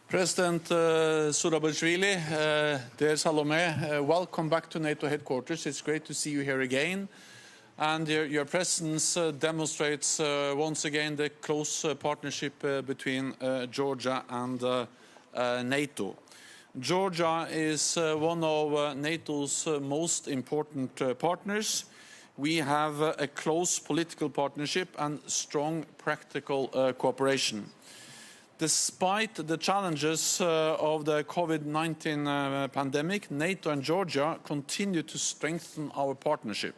President Zurabiშვili, dear Salome, welcome back to NATO headquarters. It's great to see you here again. And your presence demonstrates once again the close partnership between Georgia and NATO. Georgia is one of NATO's most important partners. We have a close political partnership and strong practical cooperation. Despite the challenges of the COVID-19 pandemic, NATO and Georgia continue to strengthen our partnership.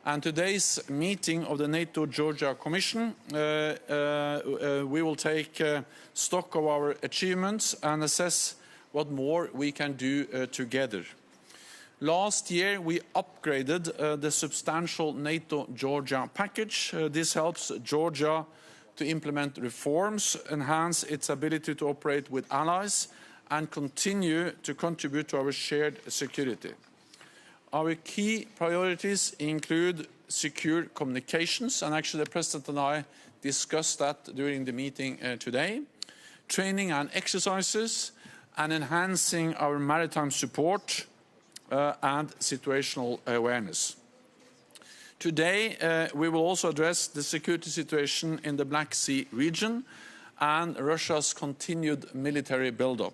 And today's meeting of the NATO-Georgia Commission, we will take stock of our achievements and assess what more we can do together. Last year, we upgraded the substantial NATO-Georgia package. This helps Georgia to implement reforms, enhance its ability to operate with allies, and continue to contribute to our shared security. Our key priorities include secure communications, and actually the President and I discussed that during the meeting today, training and exercises, and enhancing our maritime support and situational awareness. Today, we will also address the security situation in the Black Sea region and Russia's continued military buildup.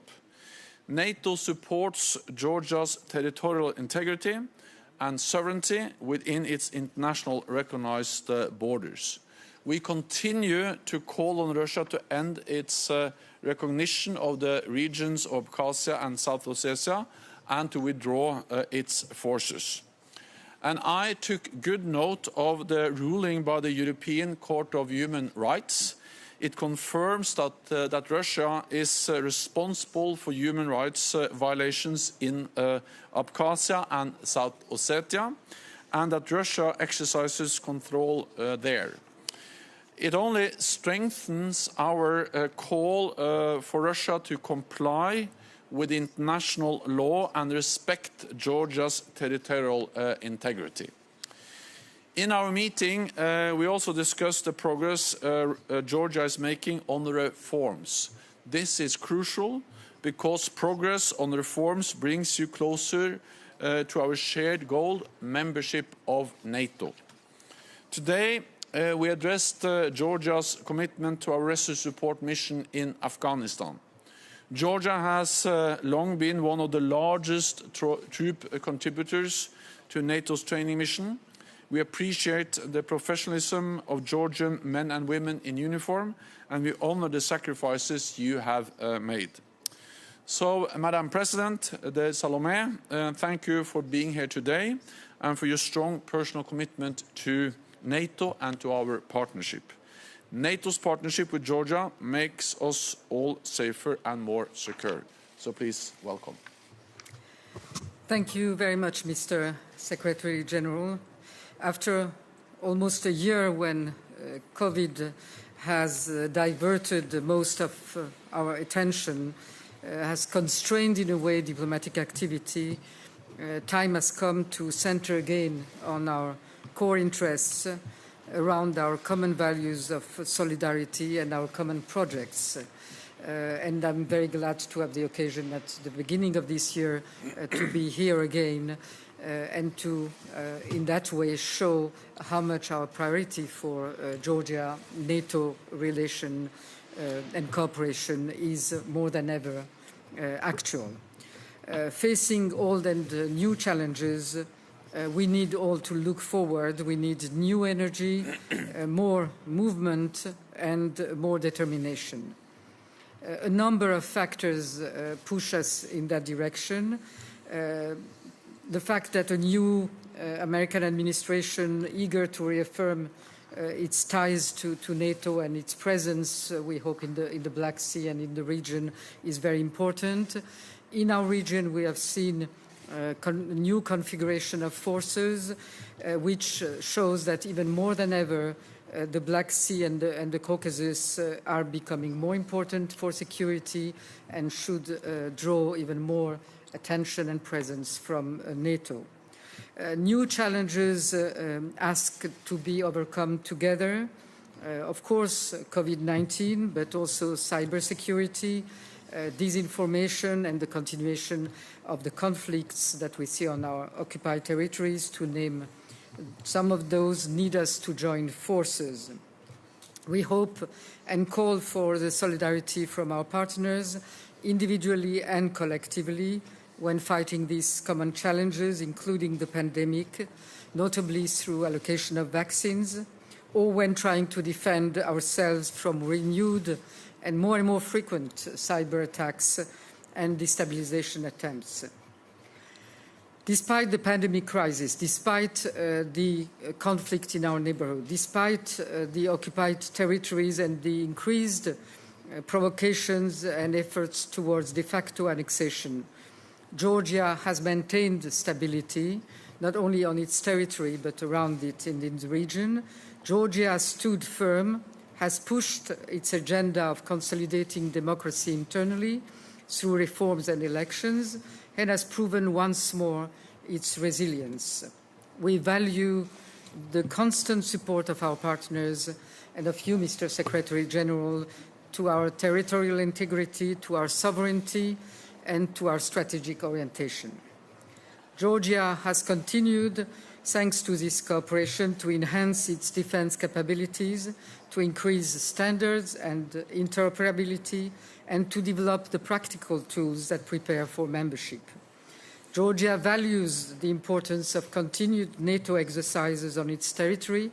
NATO supports Georgia's territorial integrity and sovereignty within its international recognized borders. We continue to call on Russia to end its recognition of the regions of Abkhazia and South Ossetia and to withdraw its forces. And I took good note of the ruling by the European Court of Human Rights. It confirms that Russia is responsible for human rights violations in Abkhazia and South Ossetia, and that Russia exercises control there. It only strengthens our call for Russia to comply with international law and respect Georgia's territorial integrity. In our meeting, we also discussed the progress Georgia is making on the reforms. This is crucial because progress on reforms brings you closer to our shared goal, membership of NATO. Today, we addressed Georgia's commitment to our rescue support mission in Afghanistan. Georgia has long been one of the largest troop contributors to NATO's training mission. We appreciate the professionalism of Georgian men and women in uniform, and we honor the sacrifices you have made. So, Madam President, de Salome, thank you for being here today and for your strong personal commitment to NATO and to our partnership. NATO's partnership with Georgia makes us all safer and more secure. So please, welcome. Thank you very much, Mr. Secretary General. After almost a year when COVID has diverted most of our attention, has constrained in a way diplomatic activity, time has come to center again on our core interests around our common values of solidarity and our common projects. And I'm very glad to have the occasion at the beginning of this year to be here again and to, in that way, show how much our priority for Georgia-NATO relation and cooperation is more than ever actual. Facing old and new challenges, we need all to look forward. We need new energy, more movement, and more determination. A number of factors push us in that direction. The fact that a new American administration eager to reaffirm its ties to NATO and its presence, we hope, in the Black Sea and in the region is very important. In our region, we have seen new configuration of forces, which shows that even more than ever, the Black Sea and the Caucasus are becoming more important for security and should draw even more attention and presence from NATO. New challenges ask to be overcome together. Of course, COVID-19, but also cybersecurity, disinformation and the continuation of the conflicts that we see on our occupied territories, to name some of those, need us to join forces. We hope and call for the solidarity from our partners, individually and collectively, when fighting these common challenges, including the pandemic, notably through allocation of vaccines, or when trying to defend ourselves from renewed and more frequent cyber attacks and destabilization attempts. Despite the pandemic crisis, despite the conflict in our neighborhood, despite the occupied territories and the increased provocations and efforts towards de facto annexation, Georgia has maintained stability, not only on its territory, but around it in the region. Georgia has stood firm, has pushed its agenda of consolidating democracy internally through reforms and elections, and has proven once more its resilience. We value the constant support of our partners and of you, Mr. Secretary General, to our territorial integrity, to our sovereignty, and to our strategic orientation. Georgia has continued, thanks to this cooperation, to enhance its defense capabilities, to increase standards and interoperability, and to develop the practical tools that prepare for membership. Georgia values the importance of continued NATO exercises on its territory,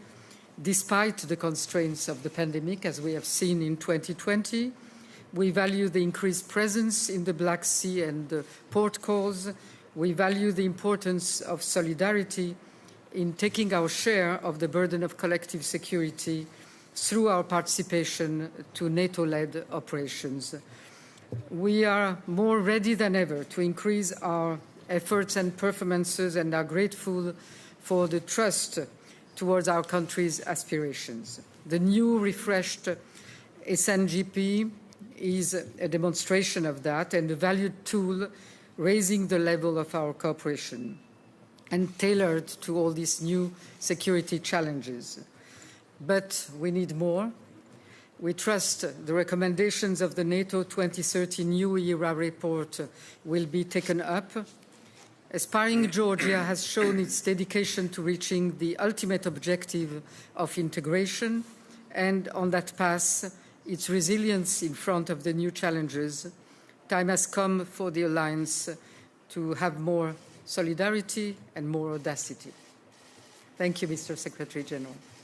despite the constraints of the pandemic, as we have seen in 2020. We value the increased presence in the Black Sea and the port calls. We value the importance of solidarity in taking our share of the burden of collective security through our participation to NATO-led operations. We are more ready than ever to increase our efforts and performances, and are grateful for the trust towards our country's aspirations. The new refreshed SNGP is a demonstration of that, and a valued tool raising the level of our cooperation and tailored to all these new security challenges. But we need more. We trust the recommendations of the NATO 2030 New Era report will be taken up. Aspiring Georgia has shown its dedication to reaching the ultimate objective of integration, and on that path, its resilience in front of the new challenges. Time has come for the alliance to have more solidarity and more audacity. Thank you, Mr. Secretary General.